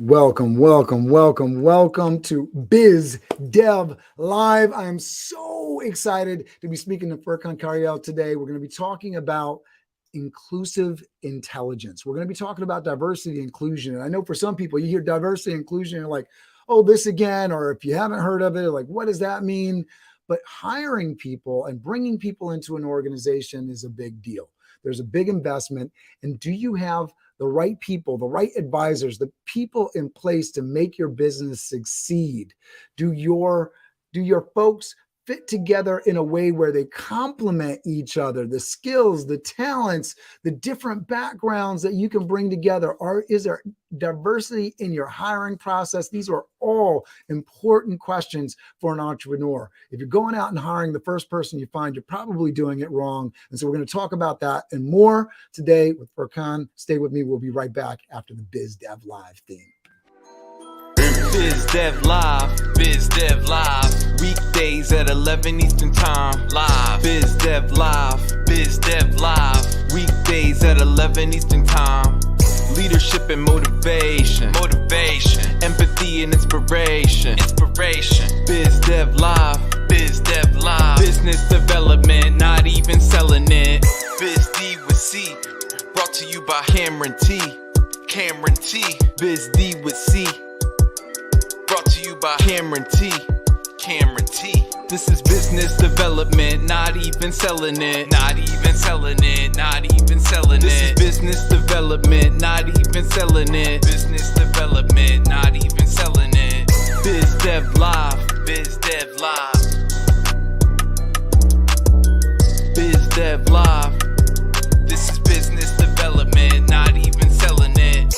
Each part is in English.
Welcome to Biz Dev Live. I am so excited to be speaking to Furkan Karayel today. We're going to be talking about inclusive intelligence. We're going to be talking about diversity and inclusion. And I know for some people, you hear diversity and inclusion, and you're like, oh, this again, or if you haven't heard of it, like, what does that mean? But hiring people and bringing people into an organization is a big deal. There's a big investment. And do you have the right people, the right advisors, the people in place to make your business succeed? Do your folks fit together in a way where they complement each other? The skills, the talents, the different backgrounds that you can bring together. Is there diversity in your hiring process? These are all important questions for an entrepreneur. If you're going out and hiring the first person you find, you're probably doing it wrong. And so we're going to talk about that and more today with Furkan. Stay with me. We'll be right back after the Biz Dev Live theme. Biz Dev Live, Biz Dev Live, weekdays at 11 Eastern Time, live. Biz Dev Live, Biz Dev Live, weekdays at 11 Eastern Time. Leadership and motivation, empathy and inspiration, Biz Dev Live, Biz Dev Live, business development, not even selling it. Biz D with C, brought to you by Cameron T, Biz D with C, brought to you by Cameron T. This is business development, not even selling it. This is business development, not even selling it. Biz Dev Live, Biz Dev Live, Biz Dev Live. This is business development, not even selling it.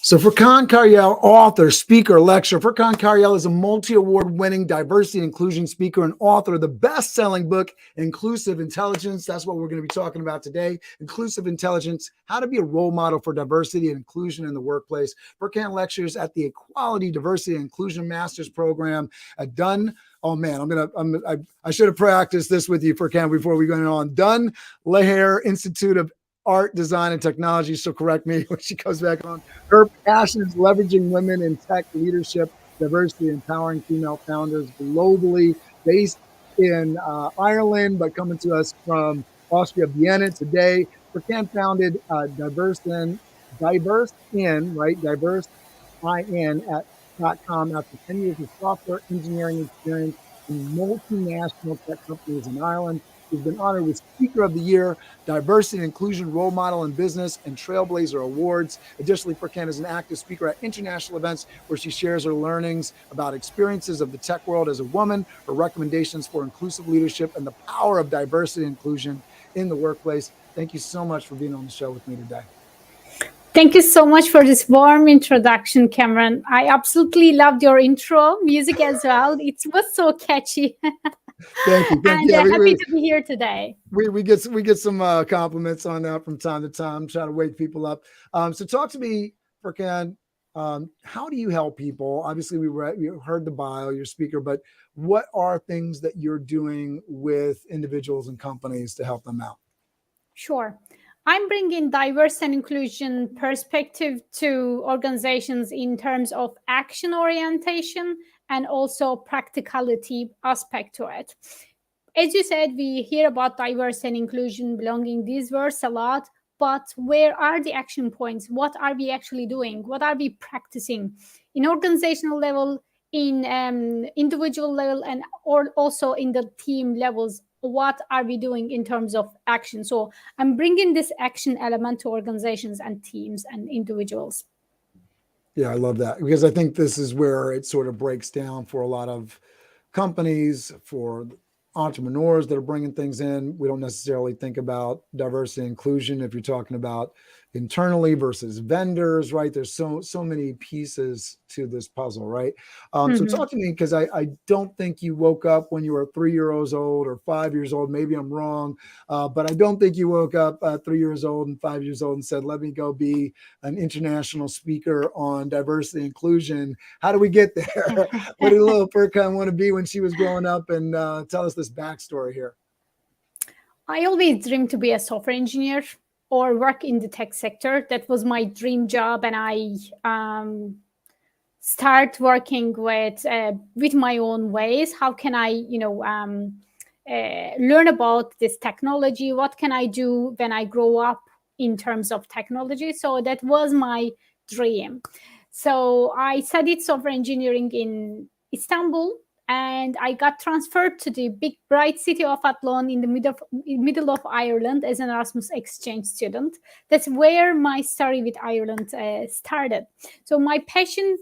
So Furkan Karayel, author, speaker, lecturer. Furkan Karayel is a multi-award winning diversity and inclusion speaker and author of the best-selling book, Inclusive Intelligence. That's what we're going to be talking about today. Inclusive Intelligence, how to be a role model for diversity and inclusion in the workplace. Furkan lectures at the Equality, Diversity, and Inclusion Master's Program at Dunn. Oh man, I should have practiced this with you, Furkan, before we go on. Dunn Laoghaire Institute of Art, Design, and Technology. She'll correct me when she comes back on. Her passion is leveraging women in tech leadership, diversity, empowering female founders globally, based in Ireland, but coming to us from Austria, Vienna today. Furkan founded Diverse In at .com after 10 years of software engineering experience in multinational tech companies in Ireland. He's been honored with Speaker of the Year, Diversity and Inclusion Role Model in Business, and Trailblazer Awards. Additionally, Furkan is an active speaker at international events where she shares her learnings about experiences of the tech world as a woman, her recommendations for inclusive leadership, and the power of diversity and inclusion in the workplace. Thank you so much for being on the show with me today. Thank you so much for this warm introduction, Cameron. I absolutely loved your intro music as well. It was so catchy. Thank you. And happy to be here today. We get some compliments on that from time to time. Try to wake people up. So talk to me, Furkan. How do you help people? Obviously, we heard the bio, your speaker, but what are things that you're doing with individuals and companies to help them out? Sure. I'm bringing diverse and inclusion perspective to organizations in terms of action orientation and also practicality aspect to it. As you said, we hear about diverse and inclusion, belonging, these words a lot, but where are the action points? What are we actually doing? What are we practicing in organizational level, in individual level, and or also in the team levels? What are we doing in terms of action? So I'm bringing this action element to organizations and teams and individuals. Yeah, I love that, because I think this is where it sort of breaks down for a lot of companies, for entrepreneurs that are bringing things in. We don't necessarily think about diversity and inclusion if you're talking about internally versus vendors, right? There's so many pieces to this puzzle, right? So Mhm. talk to me, because I don't think you woke up when you were 3 years old or 5 years old. Maybe I'm wrong, but I don't think you woke up 3 years old and 5 years old and said, let me go be an international speaker on diversity and inclusion. How do we get there? What did little Furkan want to be when she was growing up? And tell us this backstory here. I always dreamed to be a software engineer or work in the tech sector. That was my dream job, and I start working with my own ways. How can I, learn about this technology? What can I do when I grow up in terms of technology? So that was my dream. So I studied software engineering in Istanbul, and I got transferred to the big bright city of Athlone in the middle of Ireland as an Erasmus exchange student. That's where my story with Ireland started. So my passion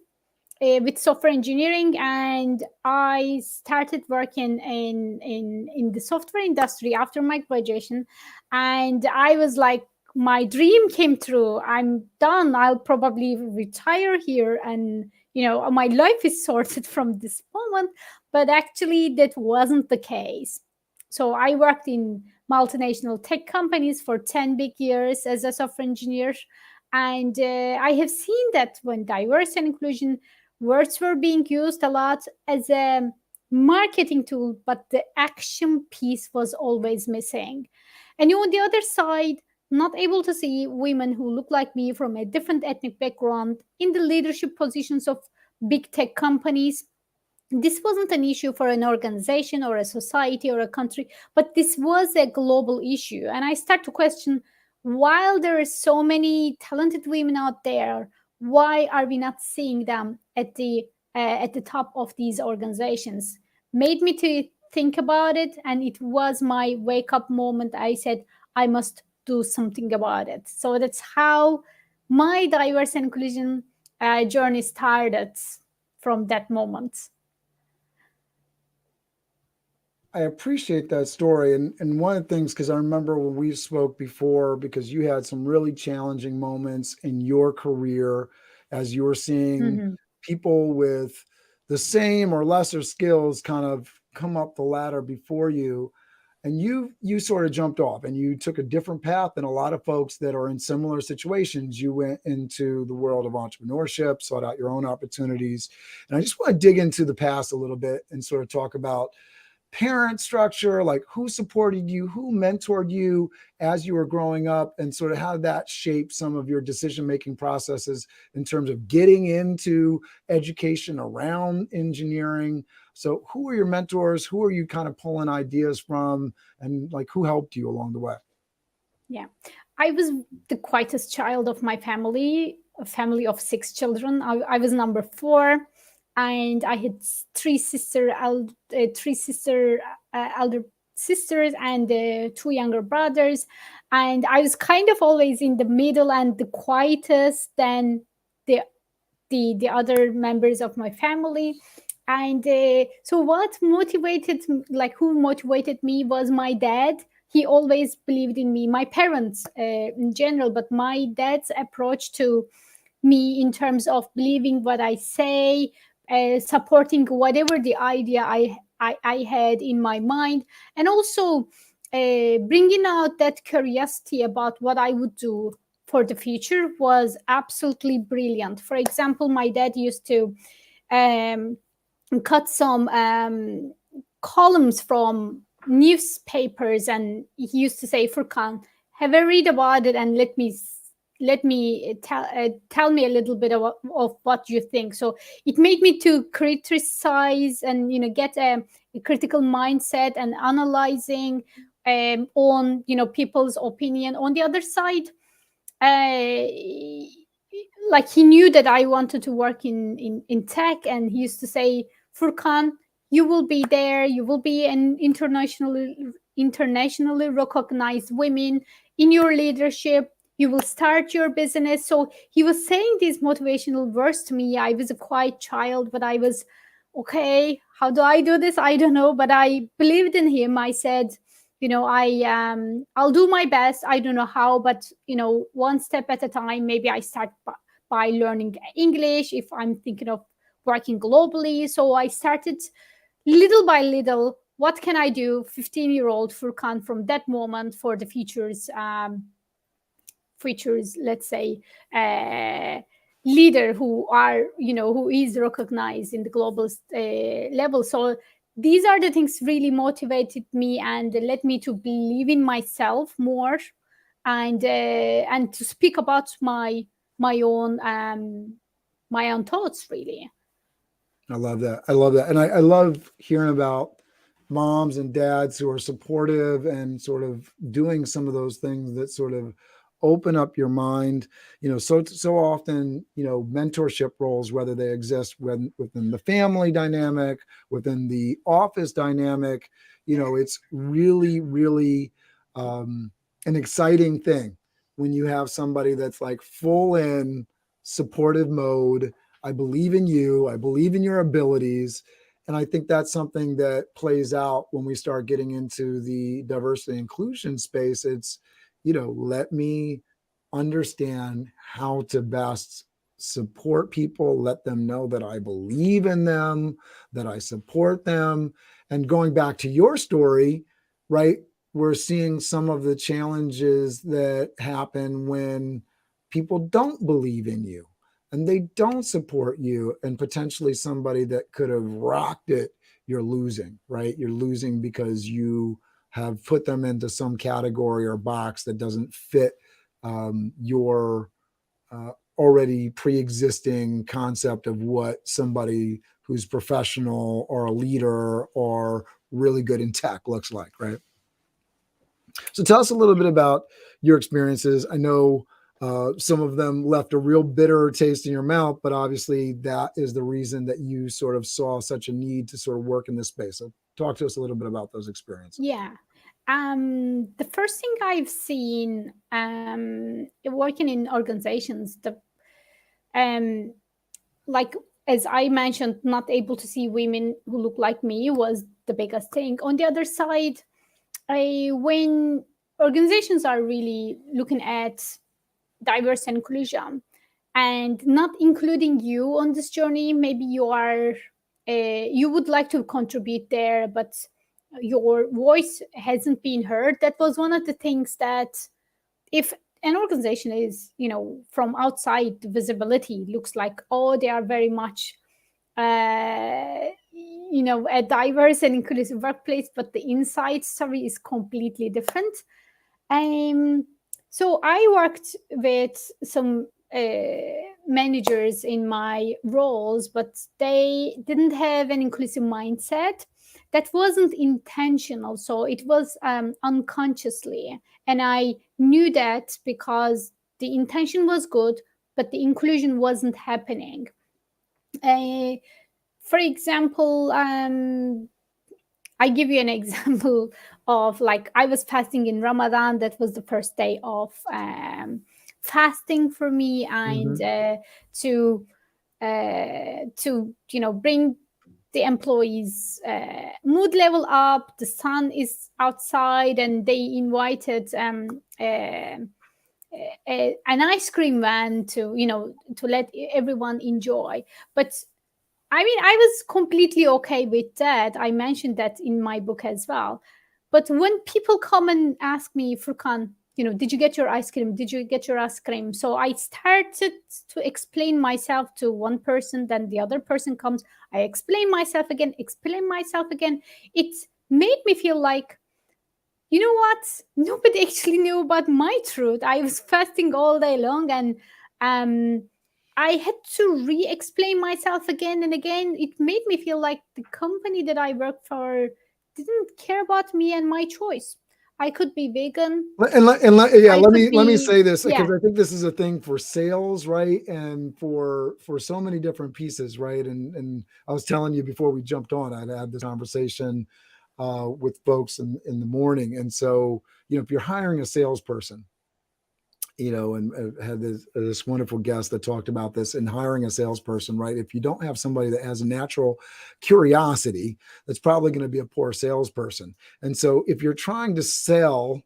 with software engineering, and I started working in the software industry after my graduation. And I was like, my dream came true. I'm done. I'll probably retire here, and my life is sorted from this moment. But actually, that wasn't the case. So I worked in multinational tech companies for 10 big years as a software engineer. And I have seen that when diversity and inclusion words were being used a lot as a marketing tool, but the action piece was always missing. And on the other side, not able to see women who look like me from a different ethnic background in the leadership positions of big tech companies. This wasn't an issue for an organization or a society or a country, but this was a global issue. And I start to question, while there are so many talented women out there, why are we not seeing them at the top of these organizations? Made me to think about it, and it was my wake up moment. I said, I must do something about it. So that's how my diverse and inclusion journey started from that moment. I appreciate that story. And one of the things, because I remember when we spoke before, because you had some really challenging moments in your career as you were seeing Mhm. people with the same or lesser skills kind of come up the ladder before you. And you sort of jumped off and you took a different path than a lot of folks that are in similar situations. You went into the world of entrepreneurship, sought out your own opportunities. And I just want to dig into the past a little bit and sort of talk about parent structure, like who supported you, who mentored you as you were growing up, and sort of how that shaped some of your decision-making processes in terms of getting into education around engineering. So who are your mentors? Who are you kind of pulling ideas from? And like, who helped you along the way? Yeah, I was the quietest child of my family, a family of six children. I was number four, and I had three sister elder sisters, and two younger brothers. And I was kind of always in the middle and the quietest than the the other members of my family. And so what motivated like who motivated me was my dad. He always believed in me, my parents in general, but my dad's approach to me in terms of believing what I say, supporting whatever the idea I had in my mind, and also bringing out that curiosity about what I would do for the future was absolutely brilliant. For example, my dad used to um, cut some columns from newspapers, and he used to say, Furkan, have a read about it and let me tell me a little bit of what you think. So it made me to criticize and get a critical mindset and analyzing on people's opinion. On the other side, uh, like he knew that I wanted to work in tech, and he used to say, Furkan, you will be there, you will be an internationally recognized women in your leadership, you will start your business. So he was saying these motivational words to me. I was a quiet child, but I was okay. How do I do this? I don't know, but I believed in him. I said, I'll do my best. I don't know how, but one step at a time. Maybe I start by learning English if I'm thinking of working globally. So I started little by little. What can I do? 15-year-old Furkan from that moment for the futures, let's say, leader who is recognized in the global level. So these are the things really motivated me and led me to believe in myself more, and to speak about my own thoughts, really. I love that. I love that. And I love hearing about moms and dads who are supportive and sort of doing some of those things that sort of open up your mind. So often, mentorship roles, whether they exist within the family dynamic, within the office dynamic, it's really, really an exciting thing when you have somebody that's like full in supportive mode. I believe in you. I believe in your abilities. And I think that's something that plays out when we start getting into the diversity inclusion space. It's, let me understand how to best support people, let them know that I believe in them, that I support them. And going back to your story, right, we're seeing some of the challenges that happen when people don't believe in you and they don't support you, and potentially somebody that could have rocked it, you're losing, right? You're losing because you have put them into some category or box that doesn't fit your already pre-existing concept of what somebody who's professional or a leader or really good in tech looks like, right? So tell us a little bit about your experiences. I know some of them left a real bitter taste in your mouth, but obviously that is the reason that you sort of saw such a need to sort of work in this space. So talk to us a little bit about those experiences. Yeah. The first thing I've seen working in organizations, like as I mentioned, not able to see women who look like me was the biggest thing. On the other side, when organizations are really looking at diverse and inclusion and not including you on this journey, maybe you would like to contribute there, but your voice hasn't been heard. That was one of the things that, if an organization is, from outside, visibility looks like, oh, they are very much a diverse and inclusive workplace, but the inside story is completely different. So I worked with some managers in my roles, but they didn't have an inclusive mindset. That wasn't intentional, so it was unconsciously, and I knew that because the intention was good, but the inclusion wasn't happening. For example, I give you an example of, like, I was fasting in Ramadan. That was the first day of fasting for me, and to bring the employees' mood level up. The sun is outside, and they invited an ice cream van to let everyone enjoy. But I mean, I was completely okay with that. I mentioned that in my book as well. But when people come and ask me, Furkan, did you get your ice cream? Did you get your ice cream? So I started to explain myself to one person, then the other person comes. I explain myself again. It made me feel like, you know what? Nobody actually knew about my truth. I was fasting all day long, and I had to re-explain myself again and again. It made me feel like the company that I work for didn't care about me and my choice. I could be vegan. Let me say this, because I think this is a thing for sales, right? And for so many different pieces, right? And I was telling you before we jumped on, I'd had this conversation with folks in the morning. And so, if you're hiring a salesperson, and had this wonderful guest that talked about this in hiring a salesperson, right? If you don't have somebody that has a natural curiosity, that's probably going to be a poor salesperson. And so if you're trying to sell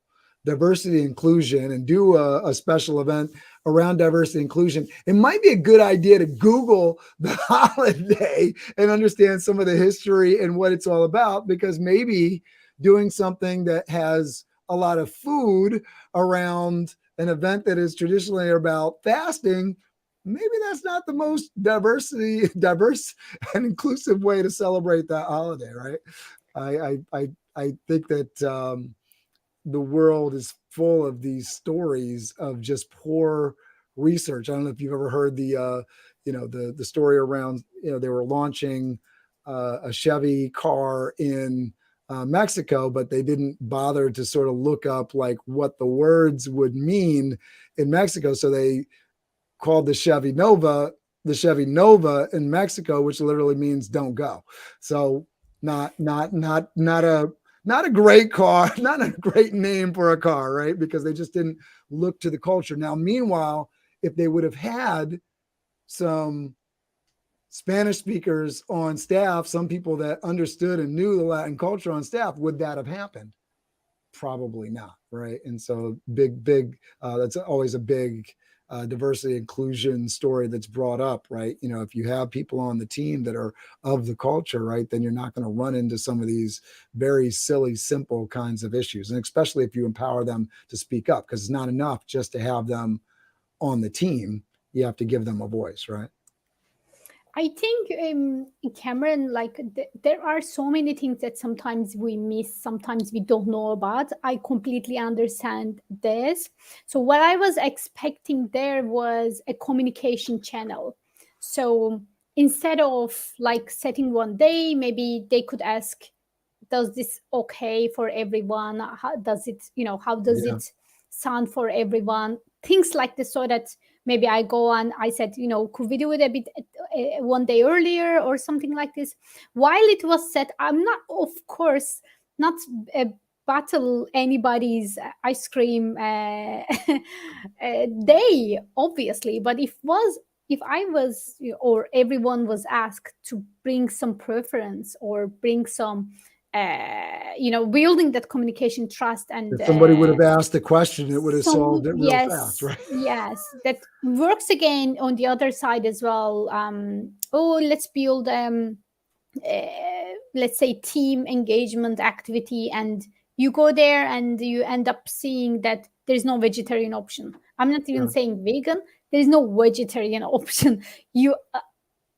diversity inclusion and do a special event around diversity inclusion, it might be a good idea to Google the holiday and understand some of the history and what it's all about, because maybe doing something that has a lot of food around an event that is traditionally about fasting, maybe that's not the most diverse and inclusive way to celebrate that holiday, right? I think that the world is full of these stories of just poor research. I don't know if you've ever heard the story around, they were launching a Chevy car in Mexico, but they didn't bother to sort of look up like what the words would mean in Mexico. So they called the Chevy Nova in Mexico, which literally means don't go. So not a great car, not a great name for a car, right? Because they just didn't look to the culture. Now, meanwhile, if they would have had some Spanish speakers on staff, some people that understood and knew the Latin culture on staff, would that have happened? Probably not, right? And so that's always a big diversity inclusion story that's brought up, right? If you have people on the team that are of the culture, right, then you're not going to run into some of these very silly, simple kinds of issues. And especially if you empower them to speak up, because it's not enough just to have them on the team. You have to give them a voice, right? I think, Cameron, like there are so many things that sometimes we miss, sometimes we don't know about. I completely understand this. So what I was expecting there was a communication channel. So instead of like setting one day, maybe they could ask, does this okay for everyone? How does it, how does it sound for everyone? Things like this, so that maybe I go and I said, could we do it a bit one day earlier or something like this? While it was set, I'm not, of course, not battle anybody's ice cream day, obviously. But if I was, or everyone was asked to bring some preference or bring some building that communication trust, and if somebody would have asked the question, it would have solved it real fast, right? Yes, that works again on the other side as well. Let's build let's say team engagement activity, and you go there and you end up seeing that there's no vegetarian option. I'm not even saying vegan. There is no vegetarian option. You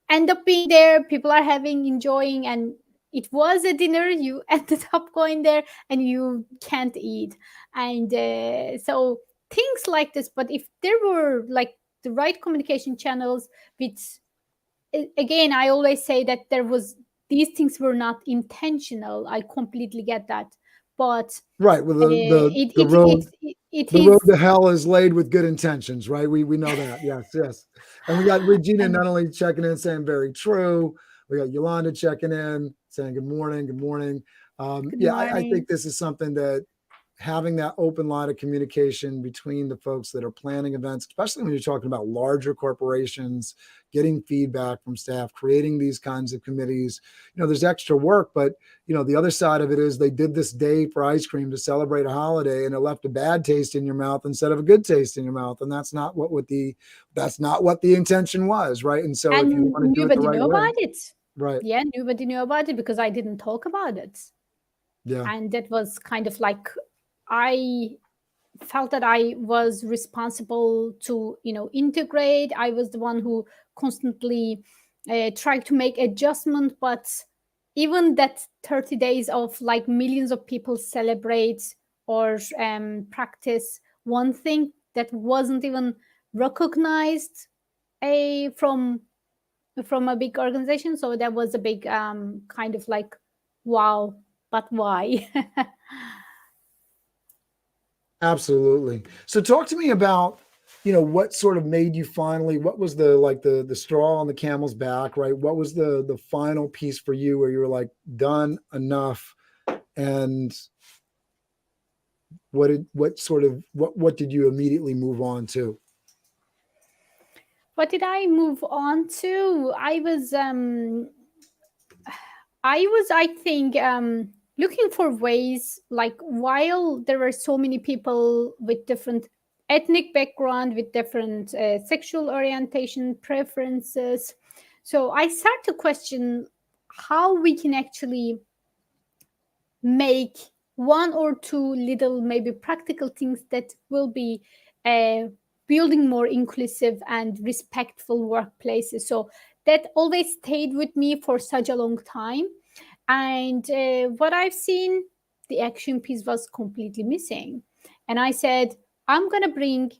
end up being there, people are enjoying, and it was a dinner, you ended up going there and you can't eat. And so things like this. But if there were like the right communication channels, with, again, I always say that these things were not intentional. I completely get that. But right, well, the road to hell is laid with good intentions, right? We know that. Yes. And we got Regina not only checking in saying very true, we got Yolanda checking in saying good morning. Good morning. I think this is something that having that open line of communication between the folks that are planning events, especially when you're talking about larger corporations, getting feedback from staff, creating these kinds of committees, there's extra work, but the other side of it is they did this day for ice cream to celebrate a holiday, and it left a bad taste in your mouth instead of a good taste in your mouth. And that's not what the intention was, right? And so if you want to do it the right way, right. Yeah, nobody knew about it because I didn't talk about it. Yeah. And that was kind of like, I felt that I was responsible to, integrate. I was the one who constantly tried to make adjustment. But even that 30 days of like millions of people celebrate or practice one thing that wasn't even recognized from a big organization. So that was a big kind of like, wow, but why? Absolutely. So talk to me about, what sort of made you finally, what was the straw on the camel's back, right? What was the final piece for you where you were like, done, enough, and what did you immediately move on to? What did I move on to? I think, looking for ways, like, while there were so many people with different ethnic background, with different sexual orientation preferences, so I start to question how we can actually make one or two little, maybe practical things that will be uh, building more inclusive and respectful workplaces. So that always stayed with me for such a long time. And what I've seen, the action piece was completely missing. And I said, I'm going to bring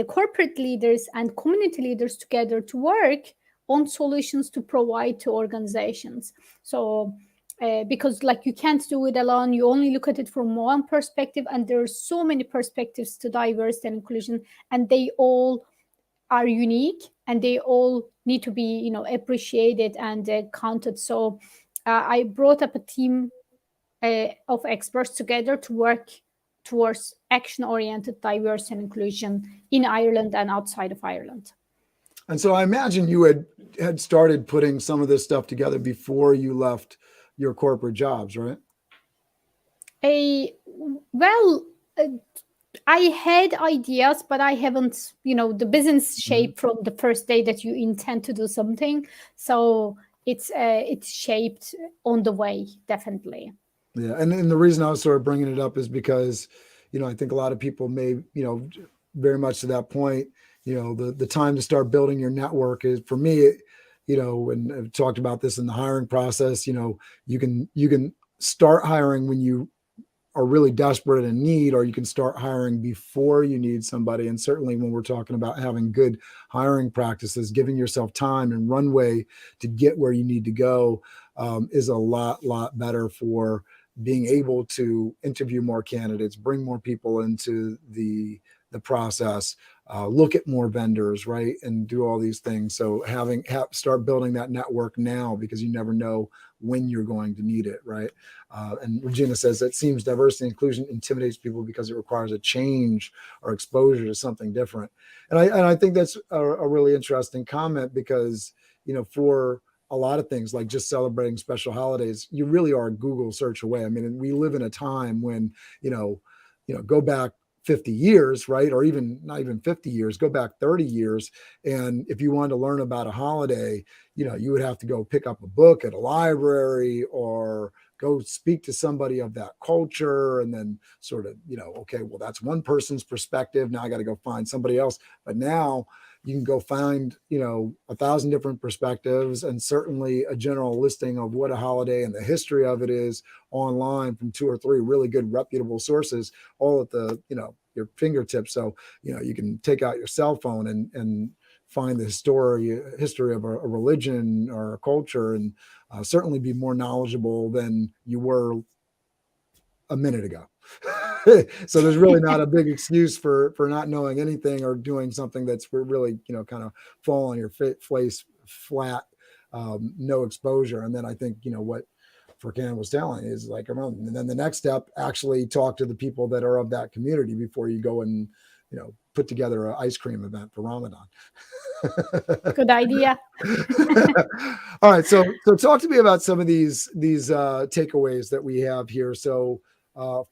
corporate leaders and community leaders together to work on solutions to provide to organizations. So because, like, you can't do it alone, you only look at it from one perspective, and there are so many perspectives to diversity and inclusion, and they all are unique, and they all need to be, appreciated and counted. So I brought up a team of experts together to work towards action-oriented diversity and inclusion in Ireland and outside of Ireland. And so I imagine you had started putting some of this stuff together before you left your corporate jobs, right? Well, I had ideas, but I haven't, the business shape from the first day that you intend to do something. So it's shaped on the way, definitely. Yeah, and the reason I was sort of bringing it up is because, I think a lot of people may, very much to that point, the time to start building your network is, for me, and I've talked about this in the hiring process, you can start hiring when you are really desperate and in need, or you can start hiring before you need somebody. And certainly when we're talking about having good hiring practices, giving yourself time and runway to get where you need to go is a lot better for being able to interview more candidates, bring more people into the process, look at more vendors, right? And do all these things. So start building that network now, because you never know when you're going to need it, right? And Regina says, it seems diversity and inclusion intimidates people because it requires a change or exposure to something different. And I think that's a really interesting comment, because, for a lot of things, like just celebrating special holidays, you really are a Google search away. I mean, we live in a time when, go back 50 years, right? Or even not even 50 years, go back 30 years. And if you wanted to learn about a holiday, you would have to go pick up a book at a library or go speak to somebody of that culture, and then sort of, okay, well, that's one person's perspective. Now I got to go find somebody else. But now you can go find, 1,000 different perspectives, and certainly a general listing of what a holiday and the history of it is online from 2 or 3 really good reputable sources, all at the, your fingertips. So, you can take out your cell phone and find the history of a religion or a culture, and certainly be more knowledgeable than you were a minute ago. So there's really not a big excuse for not knowing anything or doing something that's really, kind of fall on your face flat, no exposure. And then I think, what Furkan was telling is like, and then the next step, actually talk to the people that are of that community before you go and, put together an ice cream event for Ramadan. Good idea. All right. So talk to me about some of these takeaways that we have here. So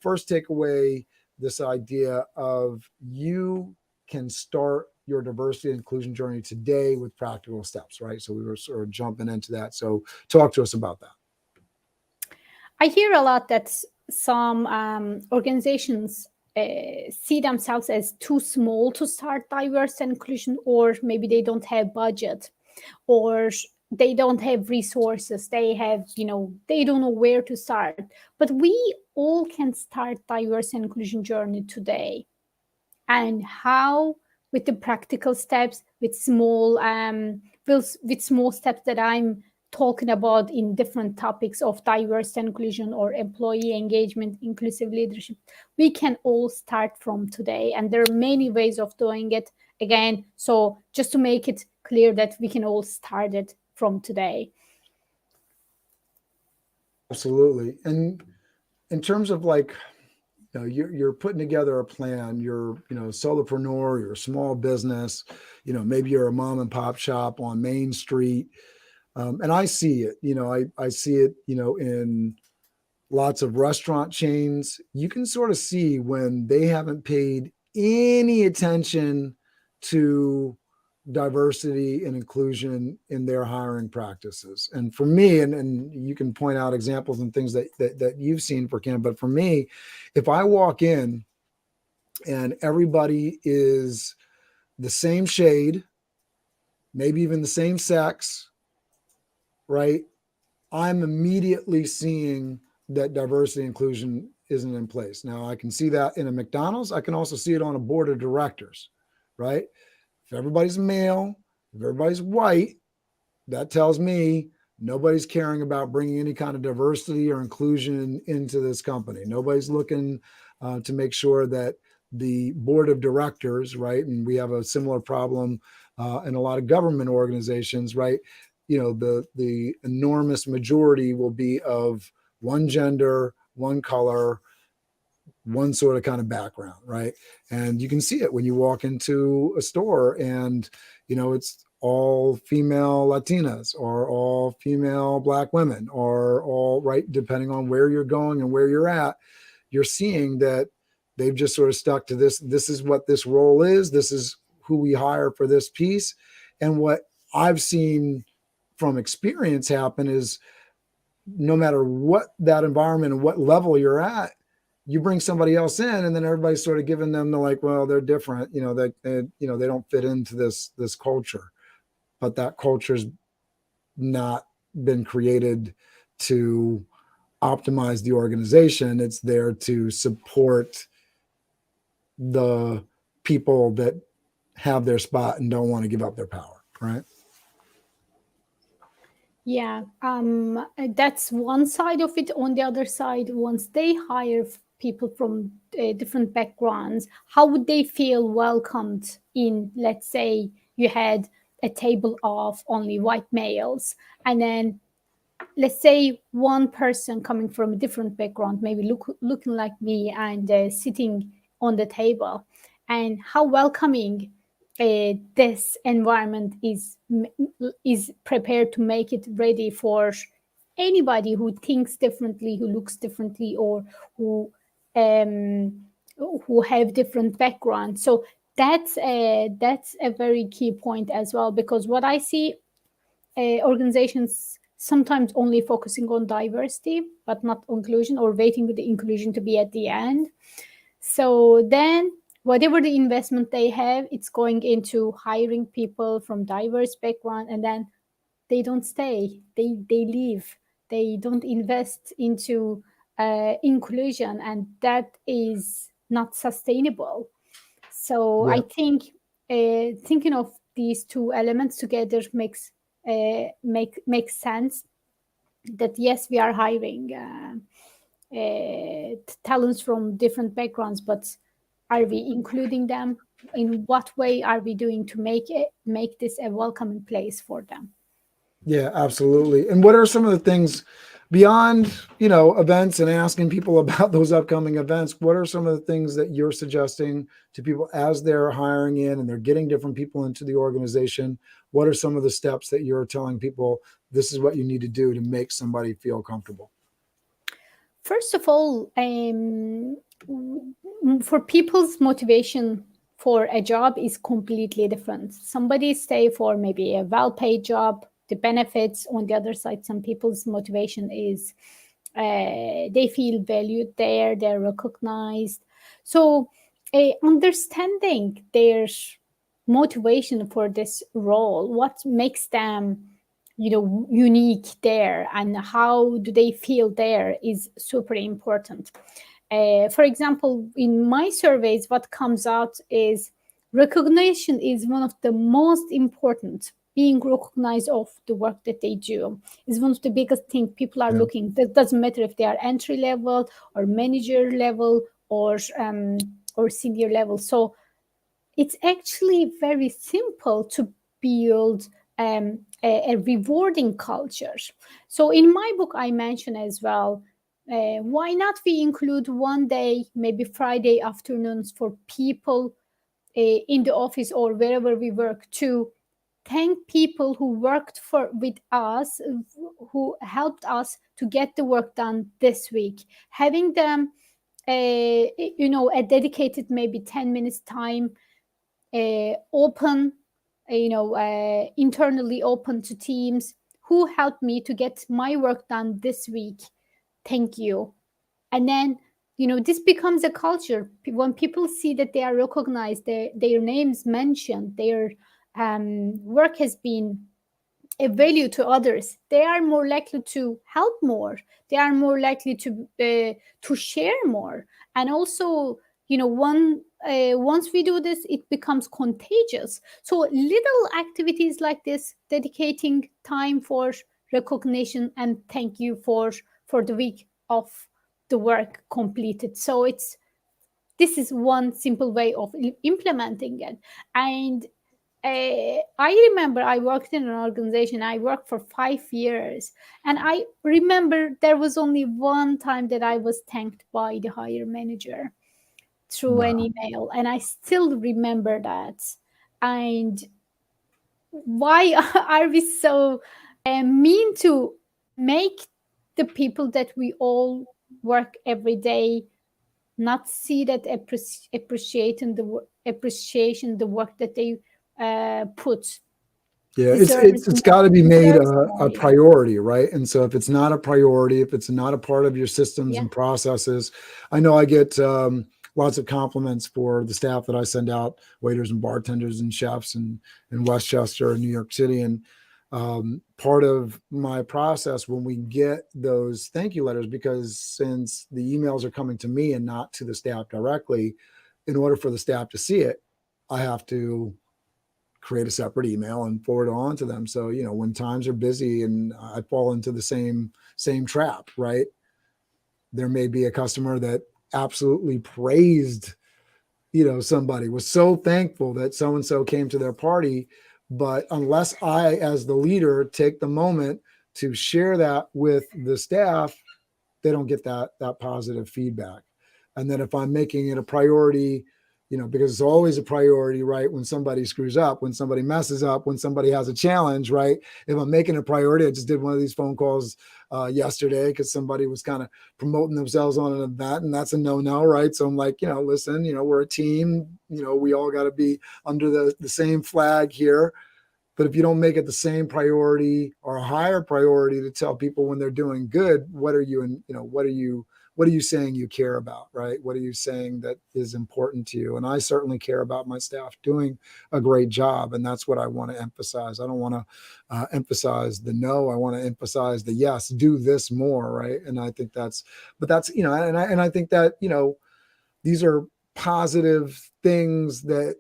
first takeaway, this idea of you can start your diversity and inclusion journey today with practical steps, right? So we were sort of jumping into that. So talk to us about that. I hear a lot that some organizations see themselves as too small to start diversity and inclusion, or maybe they don't have budget, or they don't have resources. They have, they don't know where to start. But we all can start diversity and inclusion journey today. And how? With the practical steps, with small steps that I'm talking about in different topics of diversity and inclusion, or employee engagement, inclusive leadership. We can all start from today, and there are many ways of doing it. Again, so just to make it clear that we can all start it from today. Absolutely. And in terms of like you're putting together a plan. You're a solopreneur, you're a small business, maybe you're a mom and pop shop on Main Street. And I see it, I see it, in lots of restaurant chains. You can sort of see when they haven't paid any attention to diversity and inclusion in their hiring practices. And for me, and you can point out examples and things that you've seen, Furkan, but for me, if I walk in and everybody is the same shade, maybe even the same sex, right? I'm immediately seeing that diversity inclusion isn't in place. Now, I can see that in a McDonald's. I can also see it on a board of directors, right? If everybody's male, if everybody's white, that tells me nobody's caring about bringing any kind of diversity or inclusion into this company. Nobody's looking to make sure that the board of directors, right? And we have a similar problem in a lot of government organizations, right? The enormous majority will be of one gender, one color, one sort of kind of background, right? And you can see it when you walk into a store and, it's all female Latinas or all female Black women or all, right, depending on where you're going and where you're at, you're seeing that they've just sort of stuck to this. This is what this role is. This is who we hire for this piece. And what I've seen from experience happen is no matter what that environment and what level you're at, you bring somebody else in and then everybody's sort of giving them the like, well, they're different, they don't fit into this culture, but that culture's not been created to optimize the organization. It's there to support the people that have their spot and don't want to give up their power, right? Yeah, that's one side of it. On the other side, once they hire people from different backgrounds, how would they feel welcomed in, let's say, you had a table of only white males, and then let's say one person coming from a different background, maybe looking like me and sitting on the table, and how welcoming this environment is prepared to make it ready for anybody who thinks differently, who looks differently, or who have different backgrounds. So that's a very key point as well, because what I see, organizations sometimes only focusing on diversity but not inclusion, or waiting with the inclusion to be at the end. So then whatever the investment they have, it's going into hiring people from diverse background, and then they don't stay, they leave, they don't invest into inclusion, and that is not sustainable. So Yeah. I think thinking of these two elements together makes sense, that yes, we are hiring talents from different backgrounds, but are we including them? In what way are we doing to make this a welcoming place for them? Yeah, absolutely. And what are some of the things beyond, events and asking people about those upcoming events? What are some of the things that you're suggesting to people as they're hiring in and they're getting different people into the organization? What are some of the steps that you're telling people this is what you need to do to make somebody feel comfortable? First of all, for people's motivation for a job is completely different. Somebody stay for maybe a well-paid job, the benefits. On the other side, some people's motivation is they feel valued there, they're recognized. So understanding their motivation for this role, what makes them unique there, and how do they feel there, is super important. For example, in my surveys, what comes out is recognition is one of the most important. Being recognized of the work that they do is one of the biggest things people are looking. That doesn't matter if they are entry level or manager level or senior level. So it's actually very simple to build a rewarding culture. So in my book, I mention as well why not we include one day, maybe Friday afternoons, for people in the office or wherever we work, to thank people who worked with us, who helped us to get the work done this week. Having them, a dedicated maybe 10 minutes time, open, internally open to teams who helped me to get my work done this week. Thank you. And then, this becomes a culture. When people see that they are recognized, their names mentioned, their work has been a value to others, they are more likely to help more. They are more likely to share more. And also, once we do this, it becomes contagious. So little activities like this, dedicating time for recognition and thank you for the week of the work completed. So this is one simple way of implementing it. And I remember I worked in an organization. I worked for 5 years, and I remember there was only one time that I was thanked by the hire manager through an email, and I still remember that. And why are we so mean to make the people that we all work every day not see that appreciation the work that they put? Yeah, it's got to be made a priority, right? And so if it's not a priority, if it's not a part of your systems and processes, I know I get lots of compliments for the staff that I send out, waiters and bartenders and chefs in Westchester and New York City. And part of my process when we get those thank you letters, because since the emails are coming to me and not to the staff directly, in order for the staff to see it, I have to create a separate email and forward it on to them. So, when times are busy and I fall into the same trap, right? There may be a customer that absolutely praised, somebody, was so thankful that so-and-so came to their party. But unless I, as the leader, take the moment to share that with the staff, they don't get that positive feedback. And then if I'm making it a priority, because it's always a priority, right? When somebody screws up, when somebody messes up, when somebody has a challenge, right? If I'm making a priority, I just did one of these phone calls yesterday because somebody was kind of promoting themselves on an event, and that's a no-no, right? So I'm like, listen, we're a team, we all got to be under the same flag here. But if you don't make it the same priority or a higher priority to tell people when they're doing good, what are you saying you care about, right? What are you saying that is important to you? And I certainly care about my staff doing a great job. And that's what I want to emphasize. I don't want to emphasize the no. I want to emphasize the yes, do this more, right? And I think and I think that, these are positive things that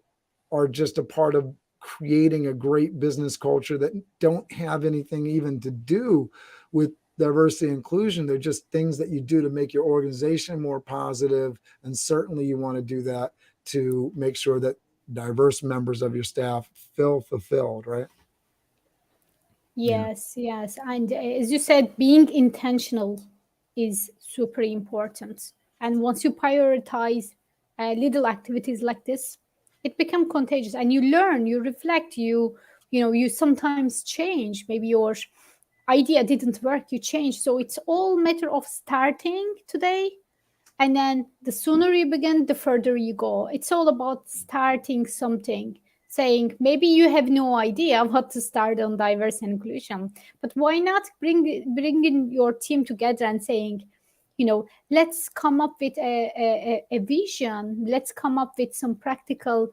are just a part of creating a great business culture that don't have anything even to do with diversity and inclusion. They're just things that you do to make your organization more positive. And certainly you want to do that to make sure that diverse members of your staff feel fulfilled, right? Yes. And as you said, being intentional is super important. And once you prioritize little activities like this, it becomes contagious, and you learn, you reflect, you sometimes change. Maybe your idea didn't work, you change. So it's all matter of starting today, and then the sooner you begin, the further you go. It's all about starting something, saying maybe you have no idea what to start on diversity and inclusion, but why not bringing your team together and saying, let's come up with a vision. Let's come up with some practical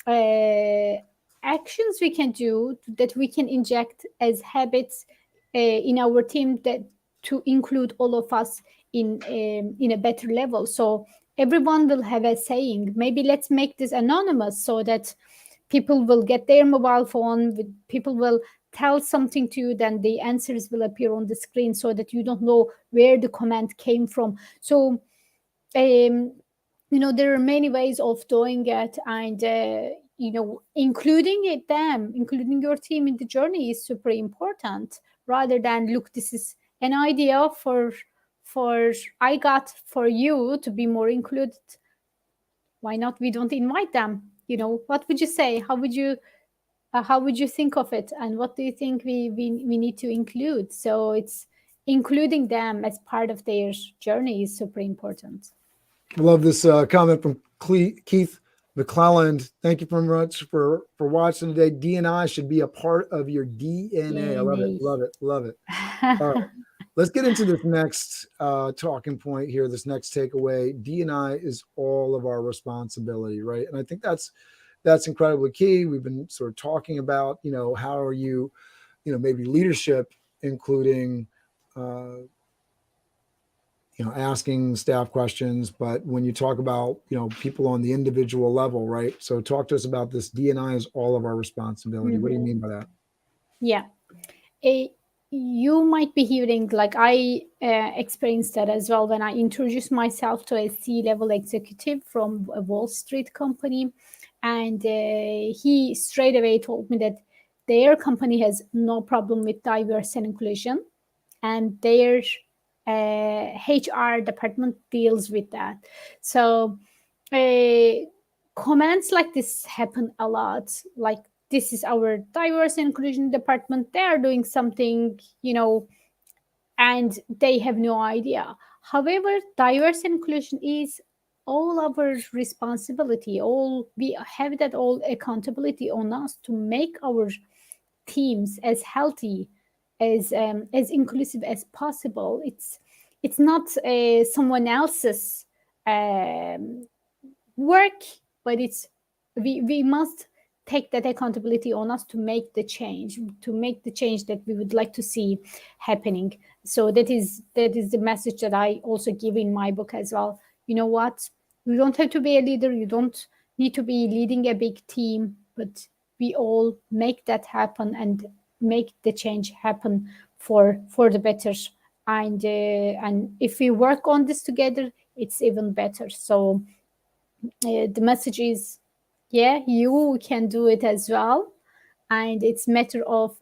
actions we can do, that we can inject as habits in our team, that to include all of us in a better level. So everyone will have a saying. Maybe let's make this anonymous so that people will get their mobile phone, people will tell something to you, then the answers will appear on the screen so that you don't know where the comment came from. So there are many ways of doing it, and including your team in the journey is super important, rather than, look, this is an idea for I got for you to be more included, why not we don't invite them? What would you say? How would you think of it? And what do you think we need to include? So it's including them as part of their journey is super important. I love this comment from Keith McClelland. Thank you very much for watching today. D&I should be a part of your DNA. I love it. Love it. Love it. All right. Let's get into this next talking point here, this next takeaway. D&I is all of our responsibility, right? And I think that's incredibly key. We've been sort of talking about, how are you, maybe leadership, including, asking staff questions. But when you talk about, people on the individual level, right? So talk to us about this. D&I is all of our responsibility. What do you mean by that? Yeah. You might be hearing, like I experienced that as well when I introduced myself to a C-level executive from a Wall Street company. And he straight away told me that their company has no problem with diversity and inclusion, and their HR department deals with that. So comments like this happen a lot. Like, this is our diversity and inclusion department. They are doing something, and they have no idea. However, diversity and inclusion is all our responsibility. We have that all accountability on us to make our teams as healthy, as inclusive as possible. It's not someone else's work, but we must take that accountability on us to make the change that we would like to see happening. So that is the message that I also give in my book as well. You know what? You don't have to be a leader. You don't need to be leading a big team, but we all make that happen and make the change happen for the better. And if we work on this together, it's even better. So the message is, yeah, you can do it as well. And it's a matter of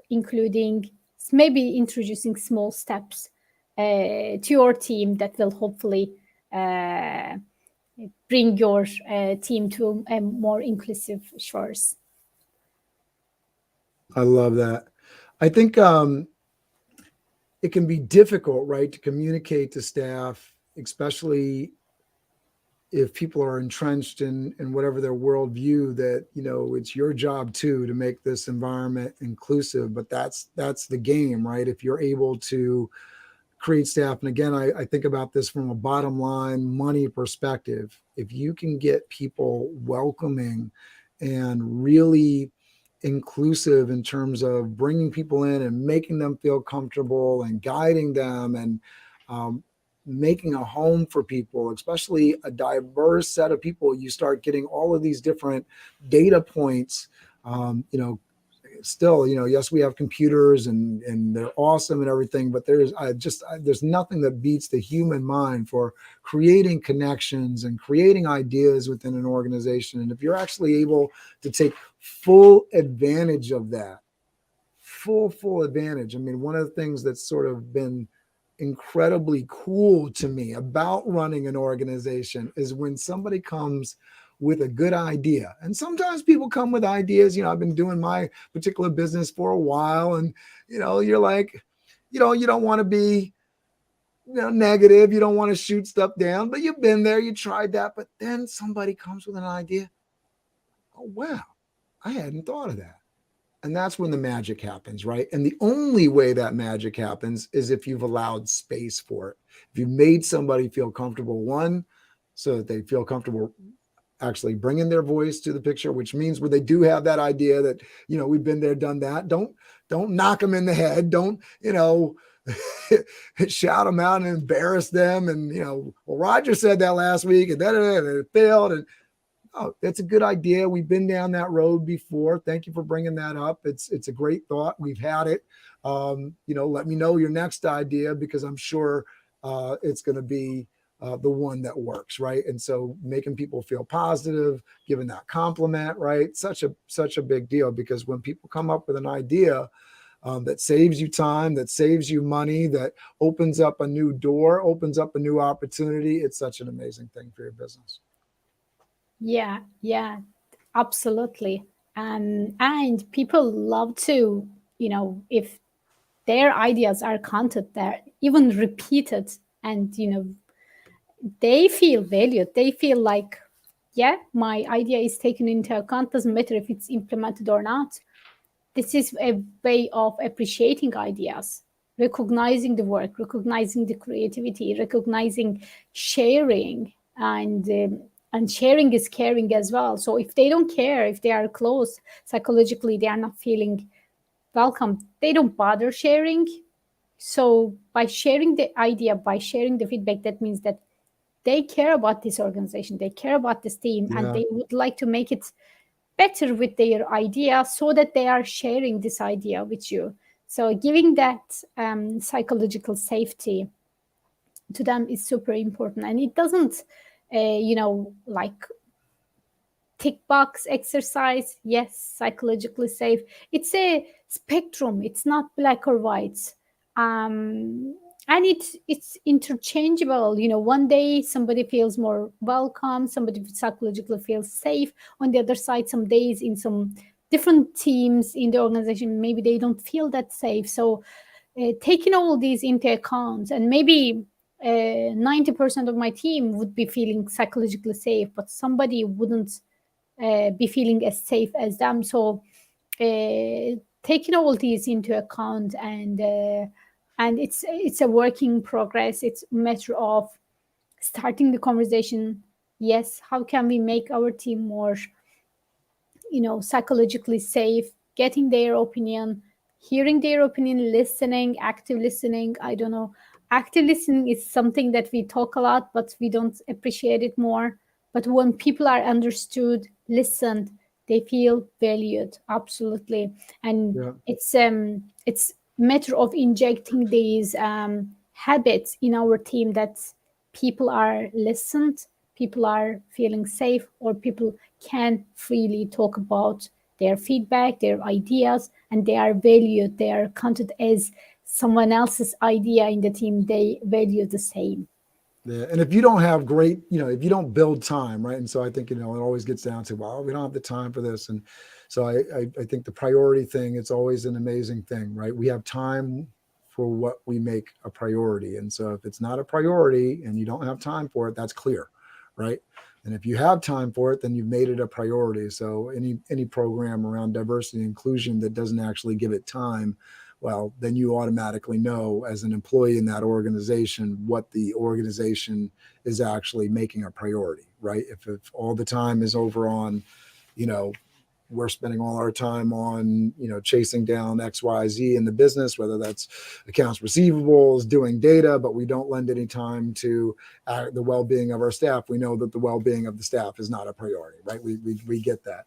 maybe introducing small steps to your team that will hopefully bring your team to a more inclusive shores. I love that. I think it can be difficult, right, to communicate to staff, especially if people are entrenched in whatever their worldview, that, it's your job too to make this environment inclusive. But that's the game, right? If you're able to create staff, and again, I think about this from a bottom line money perspective. If you can get people welcoming and really inclusive in terms of bringing people in and making them feel comfortable and guiding them and making a home for people, especially a diverse set of people, you start getting all of these different data points. Still, yes, we have computers and they're awesome and everything, but there's nothing that beats the human mind for creating connections and creating ideas within an organization. And if you're actually able to take full advantage of that, full advantage. I mean, one of the things that's sort of been incredibly cool to me about running an organization is when somebody comes with a good idea. And sometimes people come with ideas. I've been doing my particular business for a while, and you're like, you don't want to be negative, you don't want to shoot stuff down, but you've been there, you tried that. But then somebody comes with an idea. Oh wow, I hadn't thought of that. And that's when the magic happens, right? And the only way that magic happens is if you've allowed space for it. If you've made somebody feel comfortable, one, so that they feel comfortable actually bringing their voice to the picture, which means when they do have that idea that, we've been there, done that, don't knock them in the head. Don't, shout them out and embarrass them. And, well, Roger said that last week and it failed. And oh, that's a good idea. We've been down that road before. Thank you for bringing that up. It's a great thought. We've had it. Let me know your next idea, because I'm sure it's going to be the one that works, right? And so making people feel positive, giving that compliment, right? Such a big deal, because when people come up with an idea, that saves you time, that saves you money, that opens up a new door, opens up a new opportunity. It's such an amazing thing for your business. Yeah, absolutely. And people love to, if their ideas are counted there, even repeated, and they feel valued. They feel like, yeah, my idea is taken into account. Doesn't matter if it's implemented or not. This is a way of appreciating ideas, recognizing the work, recognizing the creativity, recognizing sharing, and sharing is caring as well. So if they don't care, if they are closed psychologically, they are not feeling welcome, they don't bother sharing. So by sharing the idea, by sharing the feedback, that means that they care about this organization, they care about this team, and Yeah. they would like to make it better with their idea, so that they are sharing this idea with you. So giving that psychological safety to them is super important. And it doesn't, like tick box exercise. Yes, psychologically safe. It's a spectrum. It's not black or white. And it's interchangeable. One day somebody feels more welcome, somebody psychologically feels safe. On the other side, some days in some different teams in the organization, maybe they don't feel that safe. So taking all these into account, and maybe 90% of my team would be feeling psychologically safe, but somebody wouldn't be feeling as safe as them. So taking all these into account, and it's a working progress. It's a matter of starting the conversation. Yes, how can we make our team more psychologically safe, getting their opinion, hearing their opinion, listening, active listening. I don't know. Active listening is something that we talk a lot, but we don't appreciate it more. But when people are understood, listened, they feel valued. Absolutely. And Yeah. it's matter of injecting these habits in our team, that people are listened, people are feeling safe, or people can freely talk about their feedback, their ideas, and they are valued. They are counted as someone else's idea in the team. They value the same. Yeah. And if you don't have great, if you don't build time, right? And so I think, it always gets down to, well, we don't have the time for this. And so I think the priority thing, it's always an amazing thing, right? We have time for what we make a priority. And so if it's not a priority and you don't have time for it, that's clear, right? And if you have time for it, then you've made it a priority. So any program around diversity and inclusion that doesn't actually give it time, well, then you automatically know as an employee in that organization what the organization is actually making a priority, right? If all the time is over on, we're spending all our time on, chasing down XYZ in the business, whether that's accounts receivables, doing data, but we don't lend any time to the well-being of our staff. We know that the well-being of the staff is not a priority, right? We get that.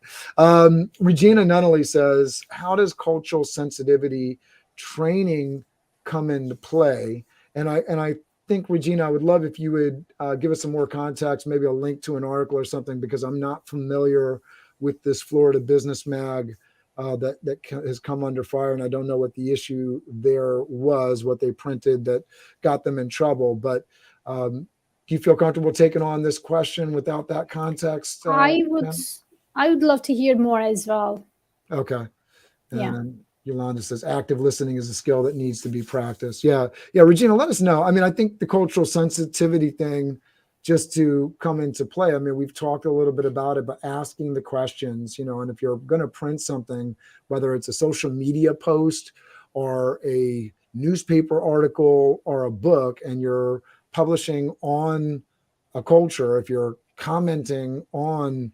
Regina Nunnally says, how does cultural sensitivity training come into play? And I think, Regina, I would love if you would give us some more context, maybe a link to an article or something, because I'm not familiar with this Florida Business Mag that has come under fire, and I don't know what the issue there was, what they printed that got them in trouble. But do you feel comfortable taking on this question without that context? I would love to hear more as well. Okay. And Yeah. then Yolanda says active listening is a skill that needs to be practiced. Yeah. Regina, let us know. I mean, I think the cultural sensitivity thing, just to come into play. I mean, we've talked a little bit about it, but asking the questions, and if you're going to print something, whether it's a social media post or a newspaper article or a book, and you're publishing on a culture, if you're commenting on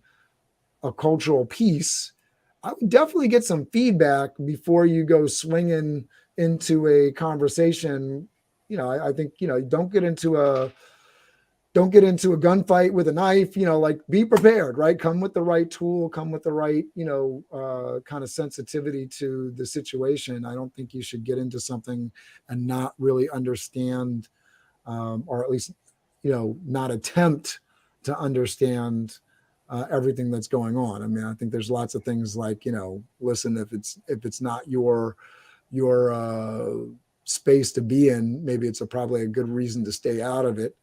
a cultural piece, I would definitely get some feedback before you go swinging into a conversation. I think, don't get into a gunfight with a knife, like be prepared, right? Come with the right tool, come with the right, kind of sensitivity to the situation. I don't think you should get into something and not really understand, or at least, not attempt to understand everything that's going on. I mean, I think there's lots of things like, listen, if it's not your your space to be in, maybe it's probably a good reason to stay out of it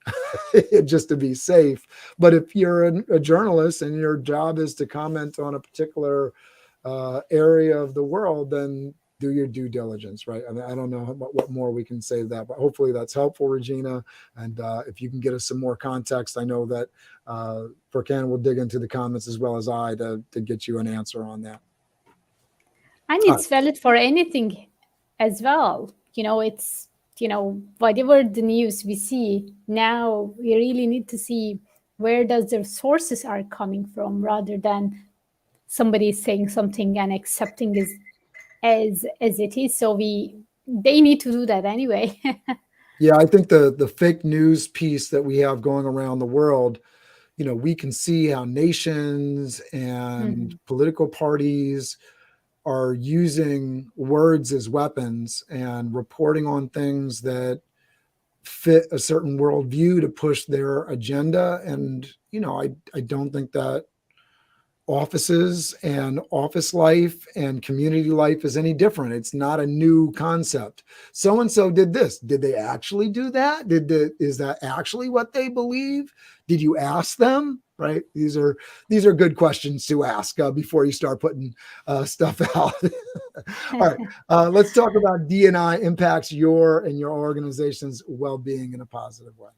just to be safe. But if you're a journalist and your job is to comment on a particular area of the world, then do your due diligence, right? I mean, I don't know what more we can say to that, but hopefully that's helpful, Regina. And if you can get us some more context, I know that Furkan will dig into the comments as well as I to get you an answer on that. And it's valid for anything as well. It's, whatever the news we see now, we really need to see where does the sources are coming from, rather than somebody saying something and accepting as it is. So they need to do that anyway. Yeah, I think the fake news piece that we have going around the world, we can see how nations and political parties are using words as weapons and reporting on things that fit a certain worldview to push their agenda. And, I don't think that offices and office life and community life is any different. It's not a new concept. So-and-so did this. Did they actually do that? Is that actually what they believe? Did you ask them? Right? These are good questions to ask before you start putting stuff out. All right. Let's talk about D&I impacts your and your organization's well-being in a positive way.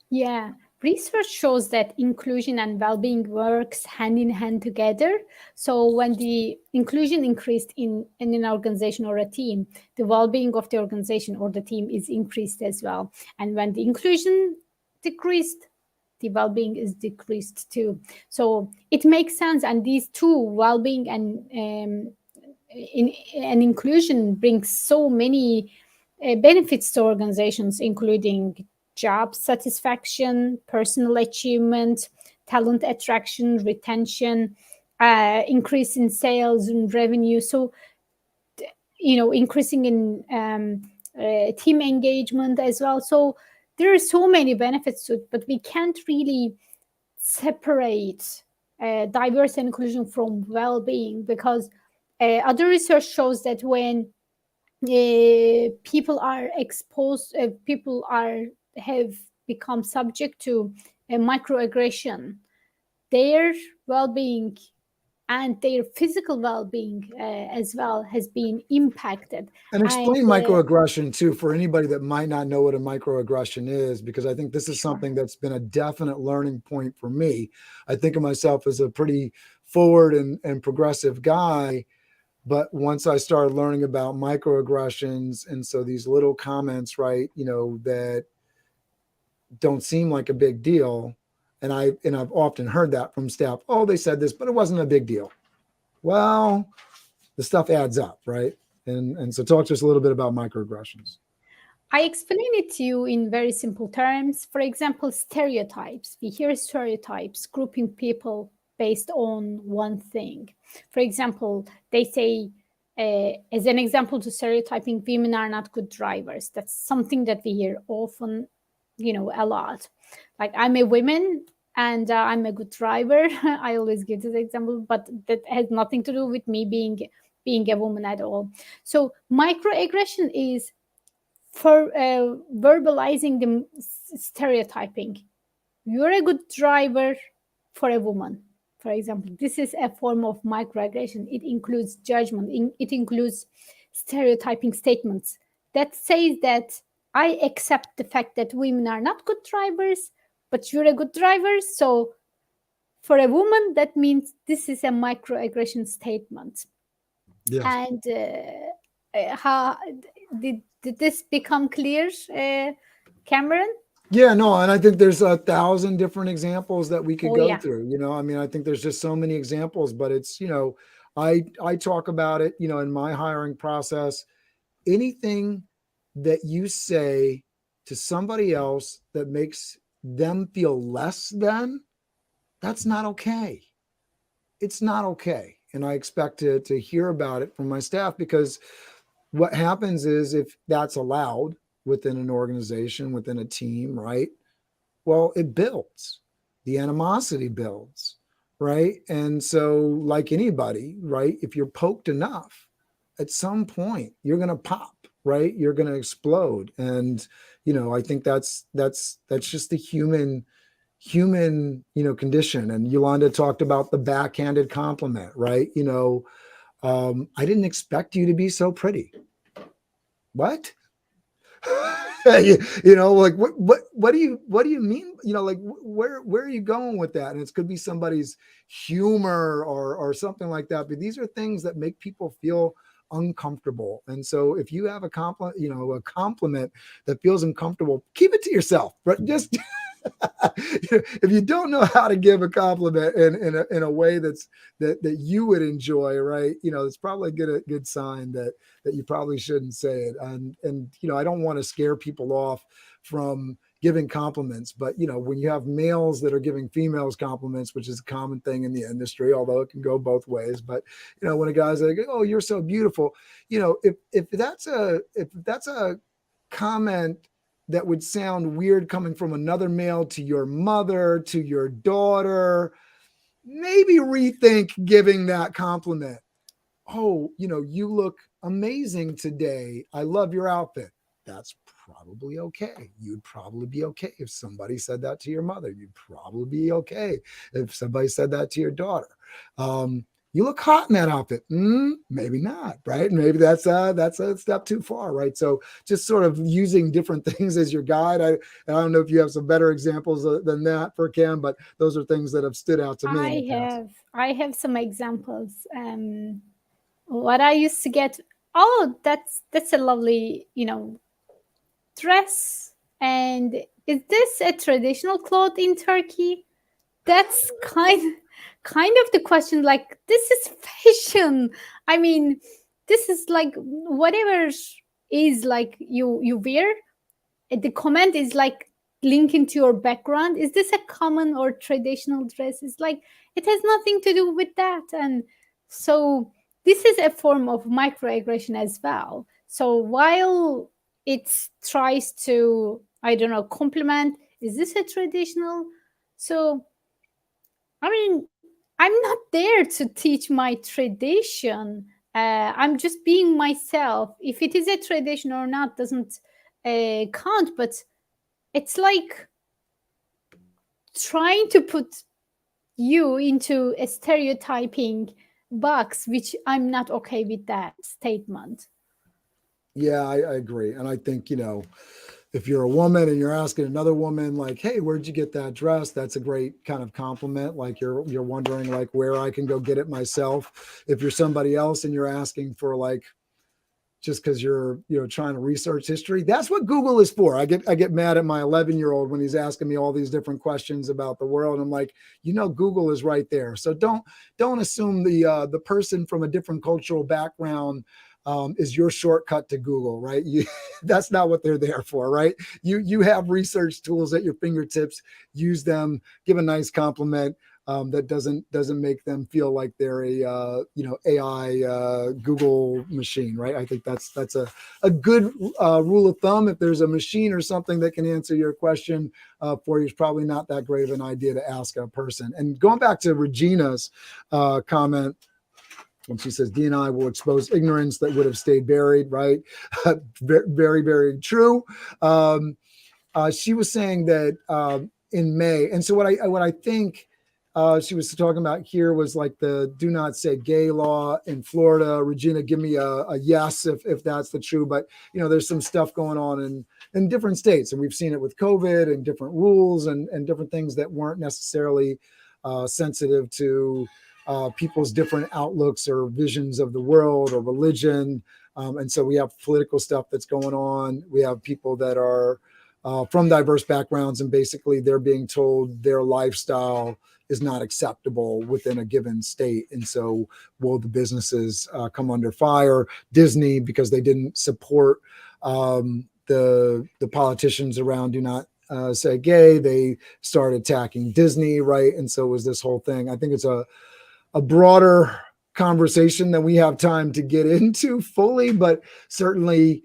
Yeah. Research shows that inclusion and well-being works hand in hand together. So when the inclusion increased in an organization or a team, the well-being of the organization or the team is increased as well. And when the inclusion decreased, the well-being is decreased too. So it makes sense. And these two, well-being and inclusion, brings so many benefits to organizations, including job satisfaction, personal achievement, talent attraction, retention, increase in sales and revenue. So, increasing in team engagement as well. So there are so many benefits to it, but we can't really separate diverse and inclusion from well-being, because other research shows that when people are exposed, have become subject to a microaggression, their well-being and their physical well-being as well has been impacted. And explain microaggression too, for anybody that might not know what a microaggression is, because I think this is something that's been a definite learning point for me. I think of myself as a pretty forward and progressive guy, but once I started learning about microaggressions, and so these little comments, right, that don't seem like a big deal. And I've often heard that from staff. Oh, they said this, but it wasn't a big deal. Well, the stuff adds up, right? And so talk to us a little bit about microaggressions. I explain it to you in very simple terms. For example, stereotypes. We hear stereotypes, grouping people based on one thing. For example, they say, as an example to stereotyping, women are not good drivers. That's something that we hear often, a lot. Like, I'm a woman and I'm a good driver. I always give this example, but that has nothing to do with me being a woman at all. So microaggression is for verbalizing the stereotyping. You're a good driver for a woman, for example. This is a form of microaggression. It includes judgment. It includes stereotyping statements that says that I accept the fact that women are not good drivers, but you're a good driver. So for a woman, that means this is a microaggression statement. Yes. And how did this become clear, Cameron? Yeah, no, and I think there's 1,000 different examples that we could go through. I think there's just so many examples, but it's, I talk about it, in my hiring process. Anything that you say to somebody else that makes them feel less than, that's not okay. It's not okay. And I expect to hear about it from my staff, because what happens is, if that's allowed within an organization, within a team, right? Well, it builds. The animosity builds, right? And so, like anybody, right? If you're poked enough, at some point you're going to pop, right? You're going to explode. And, I think that's just the human, condition. And Yolanda talked about the backhanded compliment, right? I didn't expect you to be so pretty. What? Like what do you mean? Like where are you going with that? And it could be somebody's humor or something like that. But these are things that make people feel uncomfortable. And so if you have a compliment, a compliment that feels uncomfortable, keep it to yourself. But just if you don't know how to give a compliment in a way that you would enjoy, right? It's probably a good sign that you probably shouldn't say it. And I don't want to scare people off from giving compliments, but when you have males that are giving females compliments, which is a common thing in the industry, although it can go both ways. But when a guy's like, "Oh, you're so beautiful," if that's a comment that would sound weird coming from another male to your mother, to your daughter, maybe rethink giving that compliment. "Oh, you look amazing today. I love your outfit." That's probably okay. You'd probably be okay if somebody said that to your mother. You'd probably be okay if somebody said that to your daughter. "You look hot in that outfit." Maybe not, right? Maybe that's a step too far, right? So just sort of using different things as your guide. I don't know if you have some better examples than that for Cam, but those are things that have stood out to me. I have some examples. What I used to get, "Oh, that's a lovely, dress. And is this a traditional cloth in Turkey?" That's kind of the question. Like, this is fashion. I mean, this is like whatever is like you wear. The comment is like linking to your background. Is this a common or traditional dress? It's like it has nothing to do with that. And so this is a form of microaggression as well. So while it tries to, I don't know, compliment, is this a traditional? So I mean, I'm not there to teach my tradition. I'm just being myself. If it is a tradition or not doesn't count, but it's like trying to put you into a stereotyping box, which I'm not okay with that statement. Yeah, I agree. And I think, if you're a woman and you're asking another woman, like, "Hey, where'd you get that dress?" That's a great kind of compliment. Like you're wondering like where I can go get it myself. If you're somebody else and you're asking for like, just because you're trying to research history, that's what Google is for. I get mad at my 11-year-old when he's asking me all these different questions about the world. I'm like, Google is right there. So don't assume the person from a different cultural background is your shortcut to Google, right? That's not what they're there for, right? You have research tools at your fingertips. Use them. Give a nice compliment that doesn't make them feel like they're a AI Google machine, right? I think that's a good rule of thumb. If there's a machine or something that can answer your question for you, it's probably not that great of an idea to ask a person. And going back to Regina's comment, when she says D&I will expose ignorance that would have stayed buried, right? Very, very true. She was saying that in May, and so what I think she was talking about here was like the "do not say gay" law in Florida. Regina, give me a yes if that's the true. But there's some stuff going on in different states, and we've seen it with COVID and different rules and different things that weren't necessarily sensitive to people's different outlooks or visions of the world or religion. And so we have political stuff that's going on. We have people that are from diverse backgrounds, and basically they're being told their lifestyle is not acceptable within a given state. And so will the businesses come under fire? Disney, because they didn't support the politicians around "do not say gay," they started attacking Disney, right? And so it was this whole thing. I think it's a broader conversation than we have time to get into fully, but certainly,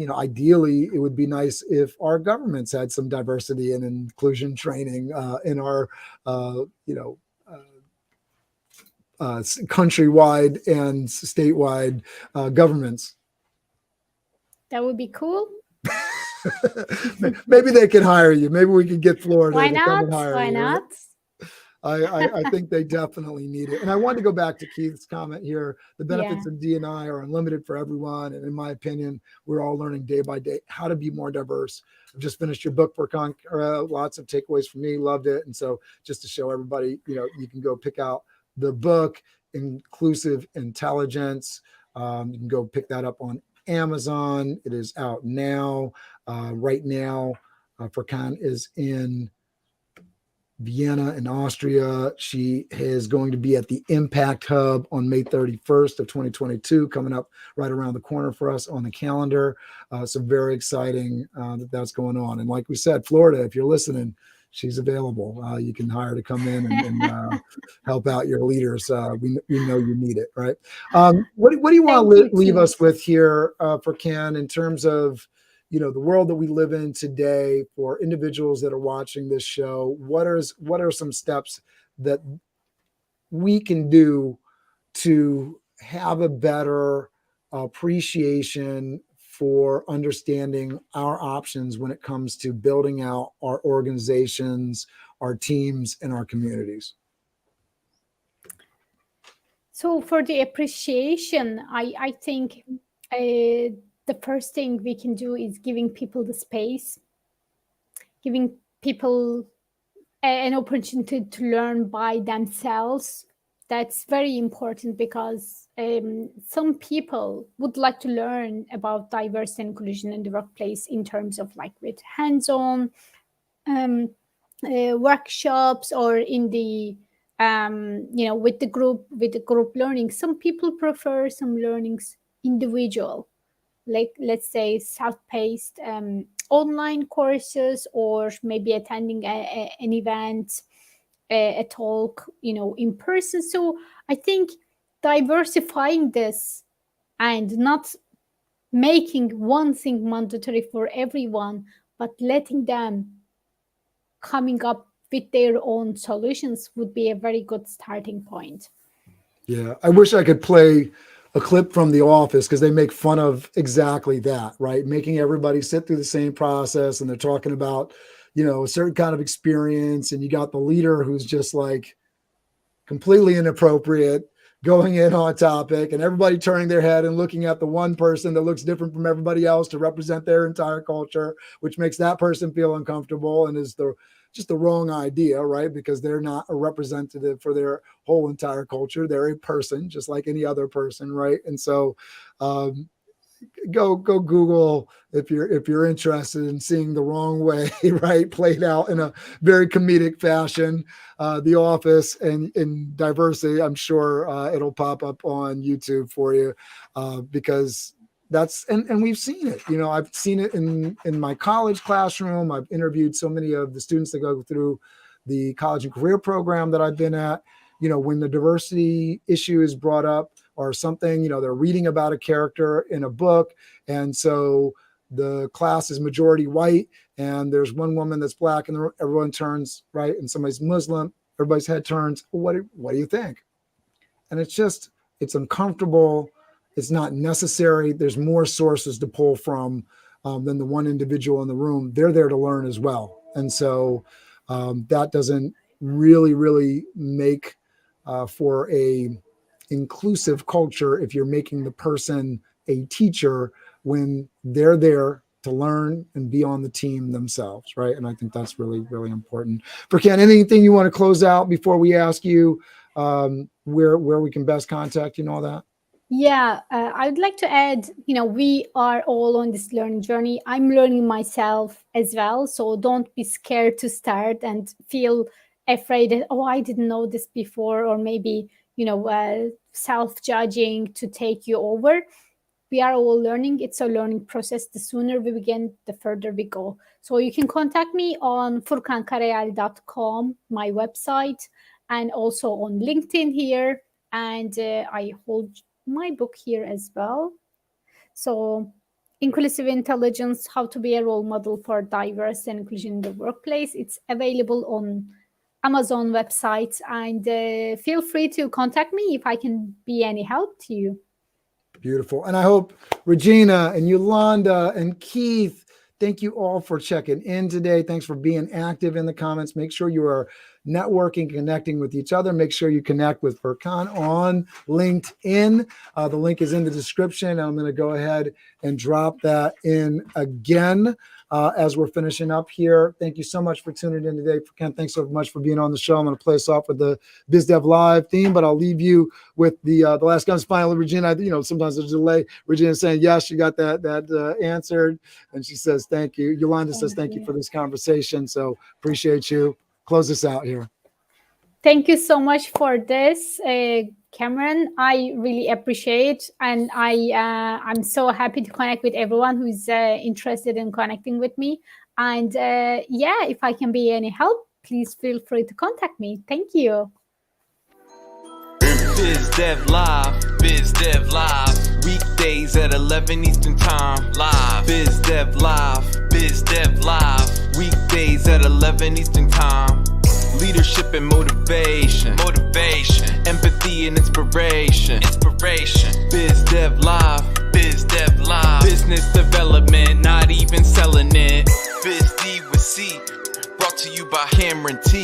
ideally it would be nice if our governments had some diversity and inclusion training in our, countrywide and statewide governments. That would be cool. Maybe they can hire you. Maybe we can get Florida Why to come and not? hire Why you. not? I think they definitely need it. And I wanted to go back to Keith's comment here. The benefits of D&I are unlimited for everyone. And in my opinion, we're all learning day by day how to be more diverse. I've just finished your book, Furkan. Lots of takeaways from me. Loved it. And so just to show everybody, you can go pick out the book, Inclusive Intelligence. You can go pick that up on Amazon. It is out now. Right now, Furkan is in Vienna in Austria. She is going to be at the Impact Hub on May 31st of 2022, coming up right around the corner for us on the calendar. So very exciting that's going on. And like we said, Florida, if you're listening, she's available. You can hire to come in and help out your leaders. We know you need it, right? What do you want to leave us with here, Furkan, in terms of the world that we live in today for individuals that are watching this show? What are some steps that we can do to have a better appreciation for understanding our options when it comes to building out our organizations, our teams, and our communities? So for the appreciation, I think the first thing we can do is giving people the space, giving people an opportunity to learn by themselves. That's very important because some people would like to learn about diversity and inclusion in the workplace in terms of like with hands-on workshops or in the with the group learning. Some people prefer some learnings individual, like let's say self-paced online courses, or maybe attending an event, a talk, in person. So I think diversifying this and not making one thing mandatory for everyone, but letting them coming up with their own solutions would be a very good starting point. Yeah, I wish I could play a clip from The Office, because they make fun of exactly that, right? Making everybody sit through the same process, and they're talking about, a certain kind of experience, and you got the leader who's just like completely inappropriate, going in on topic, and everybody turning their head and looking at the one person that looks different from everybody else to represent their entire culture, which makes that person feel uncomfortable and is just the wrong idea, right? Because they're not a representative for their whole entire culture. They're a person just like any other person, right? And so go Google if you're interested in seeing the wrong way, right, played out in a very comedic fashion, The Office and in diversity. I'm sure it'll pop up on YouTube for you, because that's and we've seen it. I've seen it in my college classroom. I've interviewed so many of the students that go through the college and career program that I've been at. When the diversity issue is brought up or something, they're reading about a character in a book, and so the class is majority white, and there's one woman that's black, and everyone turns, right, and somebody's Muslim, everybody's head turns. What do you think? And it's uncomfortable. It's not necessary. There's more sources to pull from than the one individual in the room. They're there to learn as well. And so that doesn't really make for a inclusive culture if you're making the person a teacher when they're there to learn and be on the team themselves, right? And I think that's really important. Furkan, anything you want to close out before we ask you where we can best contact you and all that? Yeah, I would like to add, we are all on this learning journey. I'm learning myself as well. So don't be scared to start and feel afraid that, oh, I didn't know this before, or maybe, self-judging to take you over. We are all learning. It's a learning process. The sooner we begin, the further we go. So you can contact me on furkankarayel.com, my website, and also on LinkedIn here. And I hold my book here as well. So Inclusive Intelligence, How to Be a Role Model for Diverse and Inclusion in the Workplace. It's available on Amazon website. And feel free to contact me if I can be any help to you. Beautiful. And I hope Regina and Yolanda and Keith, thank you all for checking in today. Thanks for being active in the comments. Make sure you are networking, connecting with each other. Make sure you connect with Furkan on LinkedIn. The link is in the description. I'm going to go ahead and drop that in again as we're finishing up here. Thank you so much for tuning in today. Furkan, thanks so much for being on the show. I'm going to play us off with the BizDev Live theme, but I'll leave you with the last guns finally. Regina, sometimes there's a delay. Regina saying, yes, you got that answered. And she says, thank you. Yolanda says, thank you for this conversation. So appreciate you. Close this out here. Thank you so much for this, Cameron. I really appreciate, and I'm so happy to connect with everyone who's interested in connecting with me. And if I can be any help, please feel free to contact me. Thank you. BizDev Live, BizDev Live, weekdays at 11 Eastern Time, live. BizDev Live, BizDev Live, weekdays at 11 Eastern Time. Leadership and motivation, empathy and inspiration, BizDev Live, BizDev Live, business development, not even selling it. BizD with C, brought to you by Cameron T,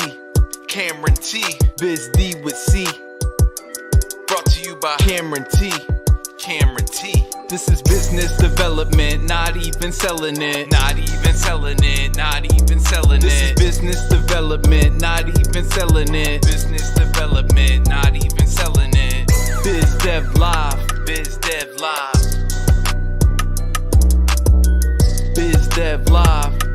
BizD with C, brought to you by Cameron T. This is business development, not even selling it. This is business development, not even selling it. BizDev Live, BizDev Live, BizDev Live.